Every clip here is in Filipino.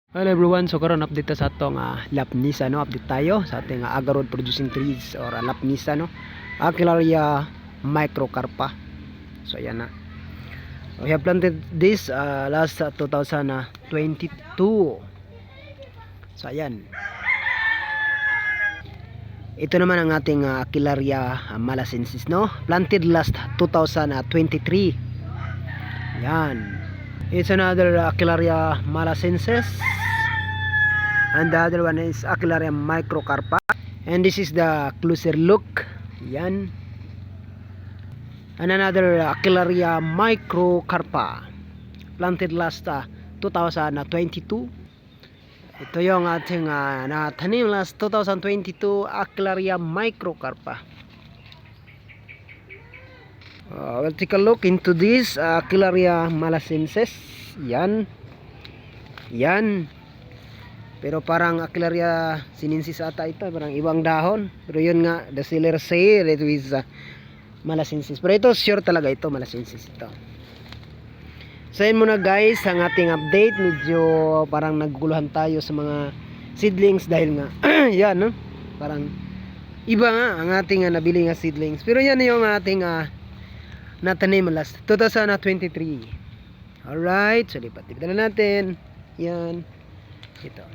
Hello everyone, so karon update ta sa atong lapnisa, no? Update tayo sa ating agarod producing trees or lapnisa, no? Aquilaria microcarpa. So ayan na. We have planted this last 2022. So ayan. Ito naman ang ating Aquilaria malacensis, no? Planted last 2023. Yan. It's another Aquilaria malacensis. And the other one is Aquilaria microcarpa. And this is the closer look. Yan. And another Aquilaria microcarpa. Planted last 2022. Ito yung ating natanim last 2022 Aquilaria microcarpa. We'll take a look into this Aquilaria malacensis. Yan. Yan. Pero parang Aquilaria sinensis ata ito, parang ibang dahon. Pero yun nga, the seller say it is malacensis. Pero ito sure talaga ito, malacensis ito. So yun muna guys, ang ating update. Medyo parang naguguluhan tayo sa mga seedlings dahil nga, yan no? Parang iba nga ang ating nabili nga seedlings. Pero yan yung ating natanim last 2023. Alright, so lipat na natin. Yan. Ito.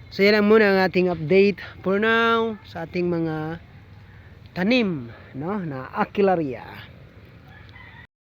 So yan lang muna ang ating update for now sa ating mga tanim, no, na Aquilaria.